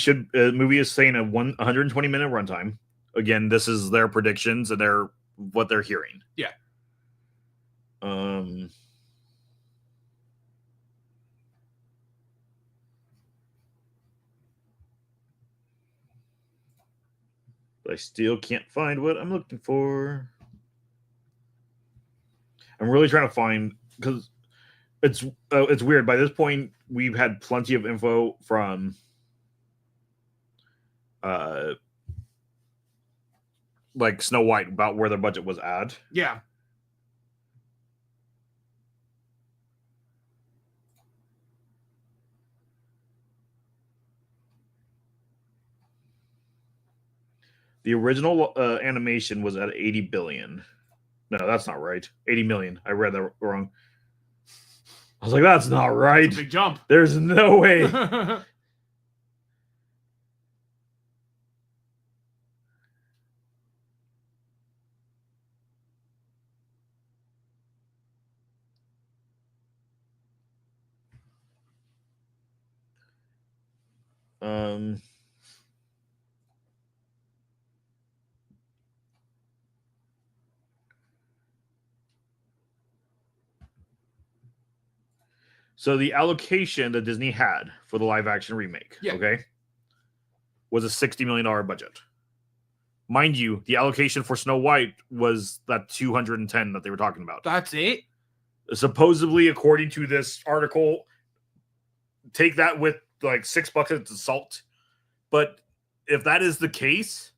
is saying a 120-minute runtime. Again, this is their predictions and what they're hearing. Yeah. But I still can't find what I'm looking for. I'm really trying to find, because it's weird. By this point, we've had plenty of info from like Snow White about where their budget was at. Yeah. The original animation was at 80 billion. No, that's not right. 80 million. I read that wrong. I was like, that's not right. That's a big jump. There's no way. So the allocation that Disney had for the live action remake, okay, was a $60 million budget. Mind you, the allocation for Snow White was that 210 that they were talking about. That's it? Supposedly, according to this article, take that with like 6 buckets of salt. But if that is the case,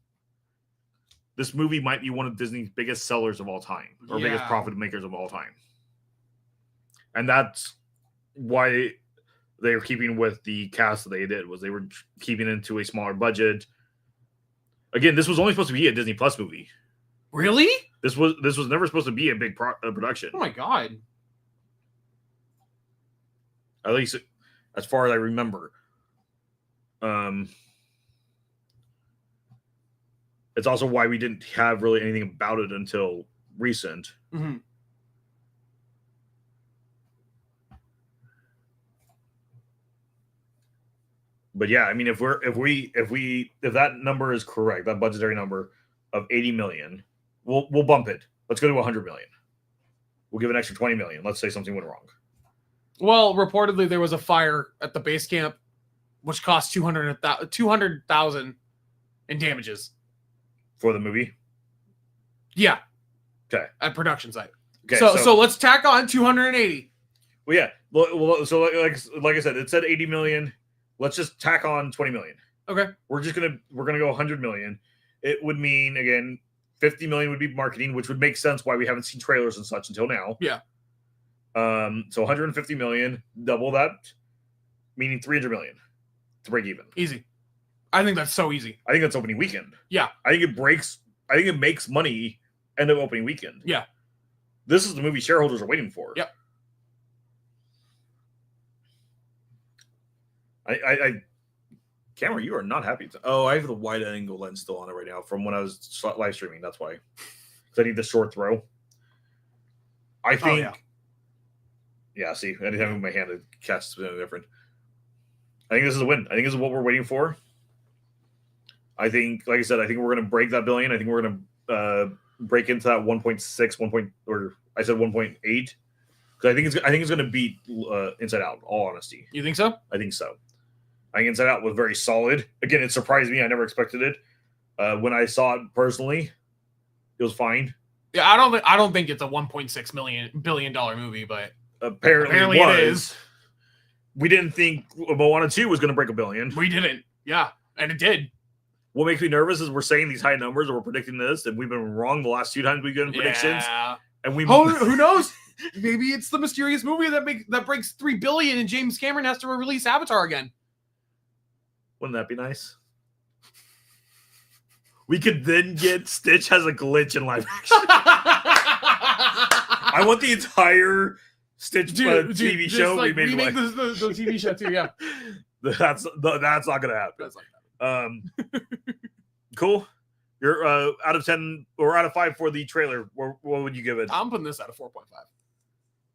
this movie might be one of Disney's biggest sellers of all time, or biggest profit makers of all time. And that's why they were keeping with the cast that they did, was they were keeping it to a smaller budget. Again, this was only supposed to be a Disney Plus movie. Really? This was never supposed to be a big production. Oh my god! At least as far as I remember. It's also why we didn't have really anything about it until recent. Mm-hmm. But yeah, I mean, if that number is correct, that budgetary number of 80 million, we'll bump it. Let's go to 100 million. We'll give an extra 20 million. Let's say something went wrong. Well, reportedly there was a fire at the base camp, which cost 200,000 in damages For the movie? Yeah. Okay. At production site. Okay. So let's tack on 280. Well, yeah. Well, so like I said, it said 80 million. Let's just tack on 20 million. Okay. We're gonna go 100 million. It would mean, again, 50 million would be marketing, which would make sense why we haven't seen trailers and such until now. Yeah. So 150 million, double that, meaning 300 million to break even. Easy. I think that's so easy. I think that's opening weekend. Yeah. I think it makes money end of opening weekend. Yeah. This is the movie shareholders are waiting for. Yep. Camera, you are not happy. I have the wide angle lens still on it right now from when I was live streaming. That's why. Because I need the short throw. I think. Yeah, see, anytime I move my hand, it casts something different. I think this is a win. I think this is what we're waiting for. I think, like I said, I think we're going to break that billion. I think we're going to break into that 1.6, or I said 1.8. Because I think it's going to beat Inside Out. All honesty, you think so? I think so. I think Inside Out was very solid. Again, it surprised me. I never expected it. When I saw it personally, it was fine. Yeah, I don't think it's a $1.6 billion movie, but apparently it is. We didn't think Moana 2 was going to break $1 billion. We didn't. Yeah, and it did. What makes me nervous is we're saying these high numbers and we're predicting this, and we've been wrong the last 2 times we've done predictions. Yeah. And who knows? Maybe it's the mysterious movie that breaks $3 billion, and James Cameron has to release Avatar again. Wouldn't that be nice? We could then get Stitch has a glitch in live action. I want the entire Stitch TV show remade. Remake the TV show too. Yeah, that's not gonna happen. That's not gonna happen. Cool. You're out of 10 or out of 5 for the trailer. What would you give it? I'm putting this at a 4.5,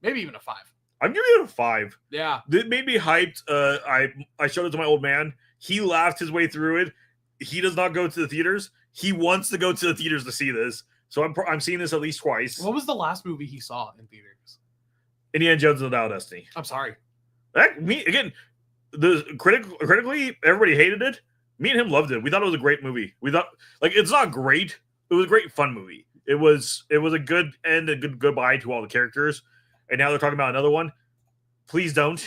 maybe even a 5. I'm giving it a 5. Yeah, it made me hyped. I showed it to my old man. He laughed his way through it. He does not go to the theaters. He wants to go to the theaters to see this. So I'm seeing this at least twice. What was the last movie he saw in theaters? Indiana Jones and the Dial of Destiny. I'm sorry. Again, critically, everybody hated it. Me and him loved it. We thought it was a great movie. We thought, like, it's not great. It was a great fun movie. It was a good end, a good goodbye to all the characters. And now they're talking about another one. Please don't.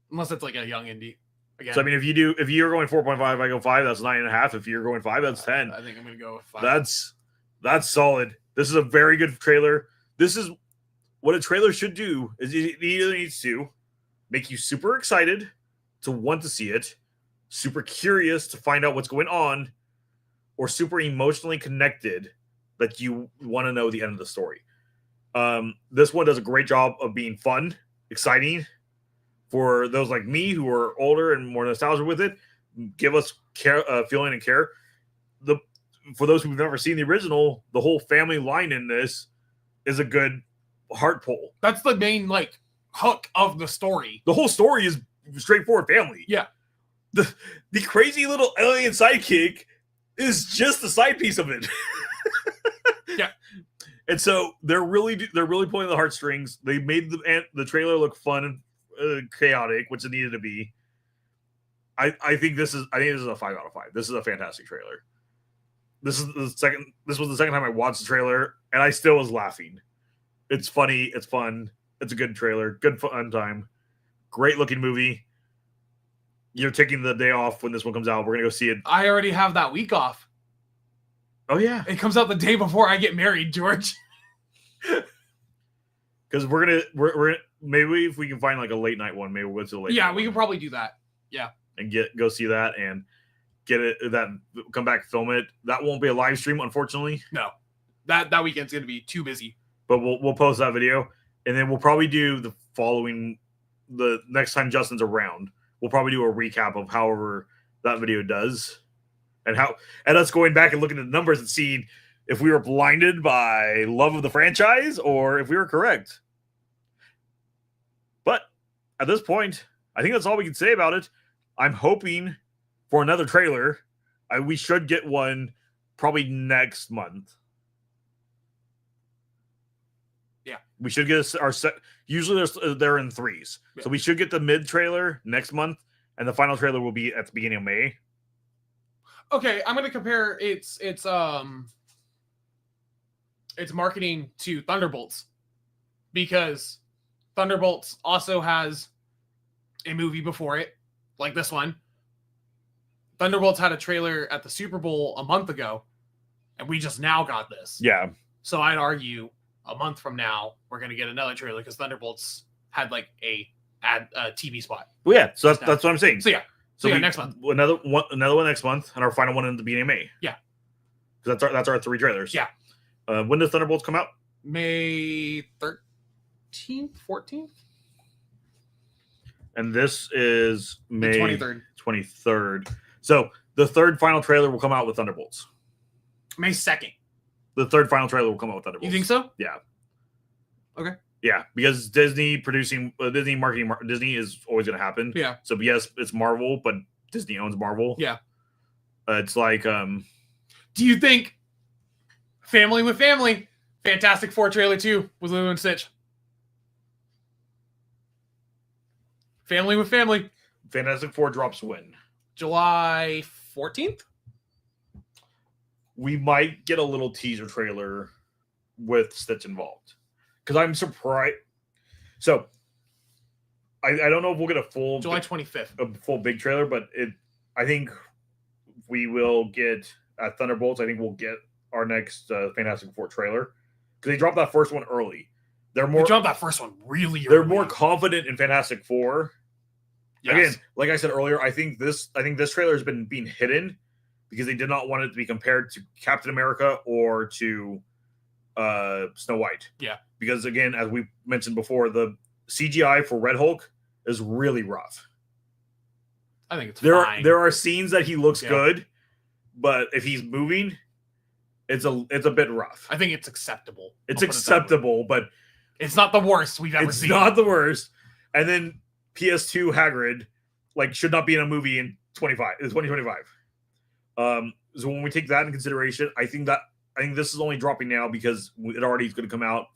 Unless it's like a young indie. Again. So I mean, if you're going 4.5, I go 5. That's 9.5. If you're going 5, that's 10. I think I'm gonna go with 5. That's solid. This is a very good trailer. This is what a trailer should do. Is it either needs to make you super excited to want to see it, super curious to find out what's going on, or super emotionally connected that you want to know the end of the story. This one does a great job of being fun, exciting for those like me who are older and more nostalgic with it. Give us care, feeling and care. For those who've never seen the original, the whole family line in this is a good heart pull. That's the main like hook of the story. The whole story is straightforward family. Yeah. The crazy little alien sidekick is just the side piece of it. Yeah. And so they're really pulling the heartstrings. They made the trailer look fun and chaotic, which it needed to be. I think this is a 5 out of 5. This is a fantastic trailer. This was the second time I watched the trailer, and I still was laughing. It's funny, it's fun, it's a good trailer, good fun time, great looking movie. You're taking the day off when this one comes out. We're gonna go see it. I already have that week off. Oh yeah, It comes out the day before I get married, George. because we're maybe if we can find like a late night one, maybe we'll go to the late. Yeah, night we one can probably do that. Yeah, and go see that and get it. That come back, film it. That won't be a live stream, unfortunately. no, that weekend's gonna be too busy. But we'll post that video, and then we'll probably do the next time Justin's around. We'll probably do a recap of however that video does, and us going back and looking at the numbers and seeing if we were blinded by love of the franchise or if we were correct. But at this point, I think that's all we can say about it. I'm hoping for another trailer. We should get one probably next month. Yeah, we should get our set. Usually they're in 3s, yeah. So we should get the mid trailer next month, and the final trailer will be at the beginning of May. Okay, I'm gonna compare its marketing to Thunderbolts, because Thunderbolts also has a movie before it, like this one. Thunderbolts had a trailer at the Super Bowl a month ago, and we just now got this. Yeah. So I'd argue a month from now we're gonna get another trailer because Thunderbolts had like a TV spot. Well, yeah. So that's what I'm saying. So yeah. So next month. Another one next month, and our final one in the beginning of May. Yeah. Because that's our 3 trailers. Yeah. When does Thunderbolts come out? May 13th, 14th? And this is May 23rd. 23rd. So the third final trailer will come out with Thunderbolts. May 2nd. The third final trailer will come out with Thunderbolts. You think so? Yeah. Okay. Yeah, because Disney producing Disney marketing Disney is always going to happen. Yeah. So yes, it's Marvel, but Disney owns Marvel. Yeah. It's like Do you think Family with Family, Fantastic Four trailer 2 with Lilo and Stitch? Family with Family, Fantastic Four drops when? July 14th? We might get a little teaser trailer with Stitch involved. Because I'm surprised. So I don't know if we'll get a full July 25th. a full big trailer, but I think we will get at Thunderbolts. I think we'll get our next Fantastic Four trailer because they dropped that first one early. They dropped that first one really early. They're more confident in Fantastic Four. Yes. Again, like I said earlier, I think this trailer has been being hidden because they did not want it to be compared to Captain America or to Snow White. Yeah. Because again, as we mentioned before, the CGI for Red Hulk is really rough. I think it's fine. There are scenes that he looks good, but if he's moving, it's a bit rough. I think it's acceptable. It's acceptable, but it's not the worst we've ever seen. It's not the worst. And then PS2 Hagrid should not be in a movie in 2025. So when we take that into consideration, I think this is only dropping now because it already is going to come out,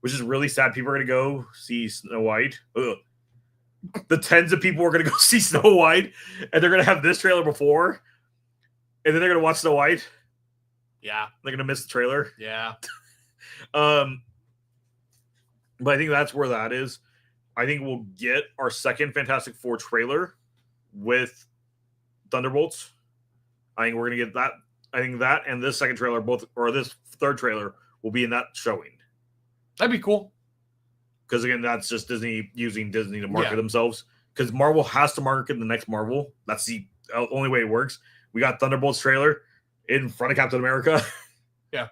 which is really sad. People are going to go see Snow White. Ugh. The tens of people are going to go see Snow White, and they're going to have this trailer before, and then they're going to watch Snow White. Yeah. They're going to miss the trailer. Yeah. But I think that's where that is. I think we'll get our second Fantastic Four trailer with Thunderbolts. I think we're going to get that. I think that and this second trailer, this third trailer, will be in that showing. That'd be cool. Because again, that's just Disney using Disney to market themselves. because Marvel has to market the next Marvel. That's the only way it works. We got Thunderbolts trailer in front of Captain America. Yeah.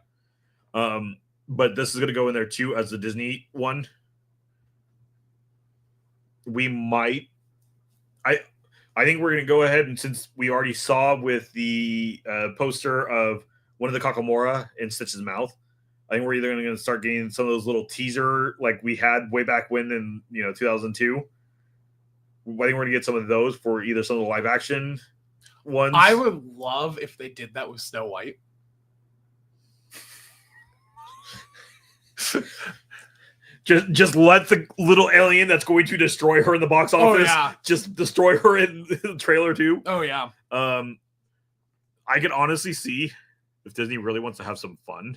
But this is going to go in there too as the Disney one. We might. I think we're going to go ahead, and since we already saw with the poster of one of the Kakamora in Stitch's mouth, I think we're either going to start getting some of those little teaser like we had way back when in 2002. I think we're going to get some of those for either some of the live action ones. I would love if they did that with Snow White. Just let the little alien that's going to destroy her in the box office just destroy her in the trailer too. Oh yeah. I can honestly see if Disney really wants to have some fun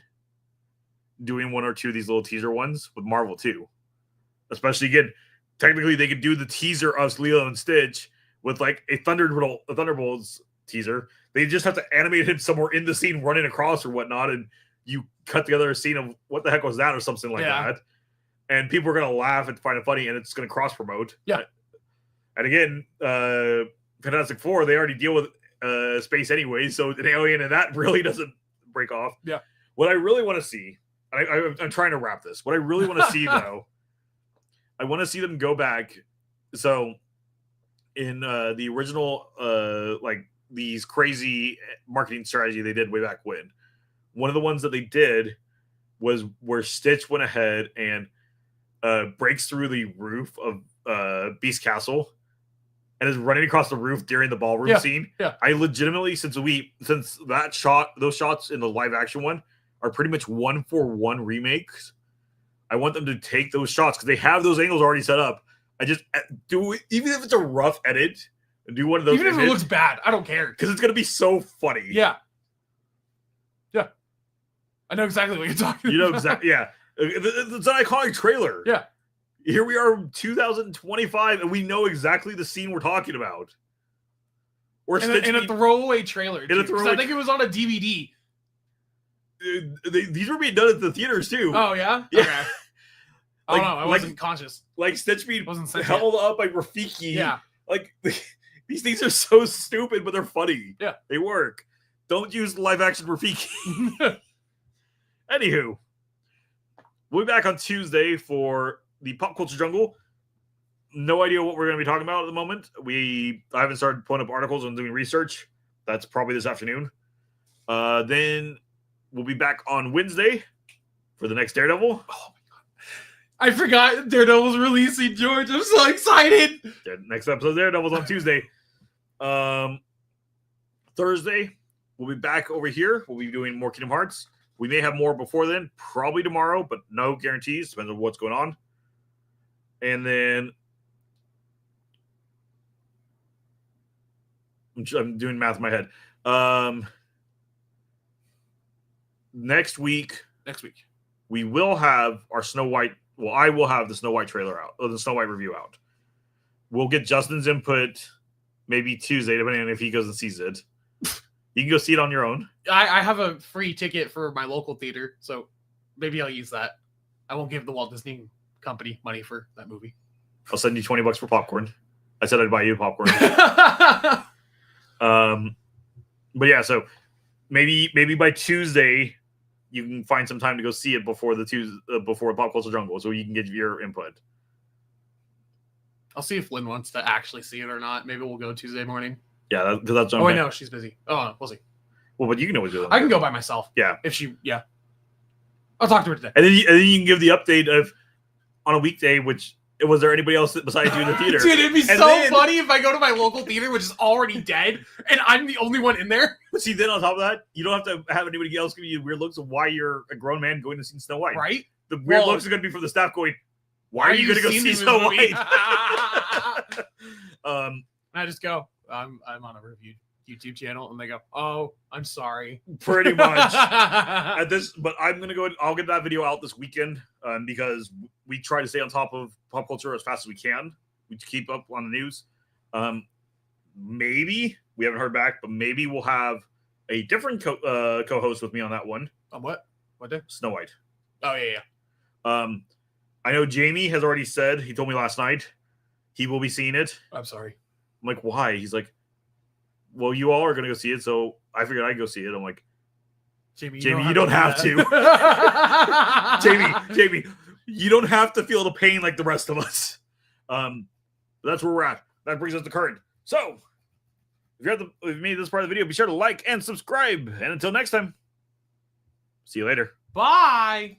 doing one or two of these little teaser ones with Marvel too. Especially again, technically they could do the teaser of Lilo and Stitch with like a Thunderbolts teaser. They just have to animate him somewhere in the scene running across or whatnot, and you cut together a scene of what the heck was that or something like that. And people are going to laugh and find it funny, and it's going to cross-promote. Yeah. And again, Fantastic Four, they already deal with space anyway, so an alien and that really doesn't break off. Yeah. What I really want to see, I'm trying to wrap this. What I really want to see, though, I want to see them go back. So in the original, like these crazy marketing strategy they did way back when, one of the ones that they did was where Stitch went ahead and breaks through the roof of Beast Castle and is running across the roof during the ballroom scene. Yeah. I legitimately, since those shots in the live action one are pretty much 1-for-1 remakes. I want them to take those shots because they have those angles already set up. I just do it, even if it's a rough edit, and do one of those. Even if it looks bad, I don't care because it's gonna be so funny. Yeah. Yeah. I know exactly what you're talking about. You know exactly. Yeah. It's an iconic trailer. Yeah. Here we are, 2025, and we know exactly the scene we're talking about. Or and a throwaway trailer. I think it was on a DVD. These were being done at the theaters too. Oh yeah. Yeah. Okay. I don't know. I wasn't conscious. Like Stitch being Wasn't held up by Rafiki. Yeah. Like these things are so stupid, but they're funny. Yeah. They work. Don't use live action Rafiki. Anywho, we'll be back on Tuesday for the Pop Culture Jungle. No idea what we're going to be talking about at the moment. I haven't started pulling up articles and doing research. That's probably this afternoon. Then we'll be back on Wednesday for the next Daredevil. Oh my god! I forgot Daredevil's releasing, George. I'm so excited. Next episode of Daredevil's on Tuesday. Thursday, we'll be back over here. We'll be doing more Kingdom Hearts. We may have more before then, probably tomorrow, but no guarantees. Depends on what's going on. And then I'm doing math in my head. Next week, we will have our Snow White. Well, I will have the Snow White trailer out, or the Snow White review out. We'll get Justin's input maybe Tuesday, depending on if he goes and sees it. You can go see it on your own. I have a free ticket for my local theater, so maybe I'll use that. I won't give the Walt Disney Company money for that movie. I'll send you $20 for popcorn. I said I'd buy you popcorn. But yeah, so maybe by Tuesday you can find some time to go see it before before Pop Culture Jungle, so you can get your input. I'll see if Lynn wants to actually see it or not. Maybe we'll go Tuesday morning. Yeah, that's. I know she's busy. Oh, we'll see. Well, but you can always do that. I can go by myself. Yeah. I'll talk to her today. And then you can give the update of on a weekday, which was there anybody else besides you in the theater? Dude, it'd be funny if I go to my local theater, which is already dead, and I'm the only one in there. But see, then on top of that, you don't have to have anybody else give you weird looks of why you're a grown man going to see Snow White. Right? The weird looks are going to be from the staff going, why are you going to go see Snow White? I just go, I'm on a review YouTube channel, and they go, oh, I'm sorry. Pretty much. But I'm going to go, I'll get that video out this weekend because we try to stay on top of pop culture as fast as we can. We keep up on the news. Maybe, we haven't heard back, but maybe we'll have a different co-host with me on that one. On what? What day? Snow White. Oh, yeah. I know Jamie has already said, he told me last night, he will be seeing it. I'm sorry. I'm like, why? He's like, well, you all are going to go see it, so I figured I'd go see it. I'm like, Jamie, you don't have to. Jamie, you don't have to feel the pain like the rest of us. That's where we're at. That brings us to current. So, if you've made this part of the video, be sure to like and subscribe. And until next time, see you later. Bye.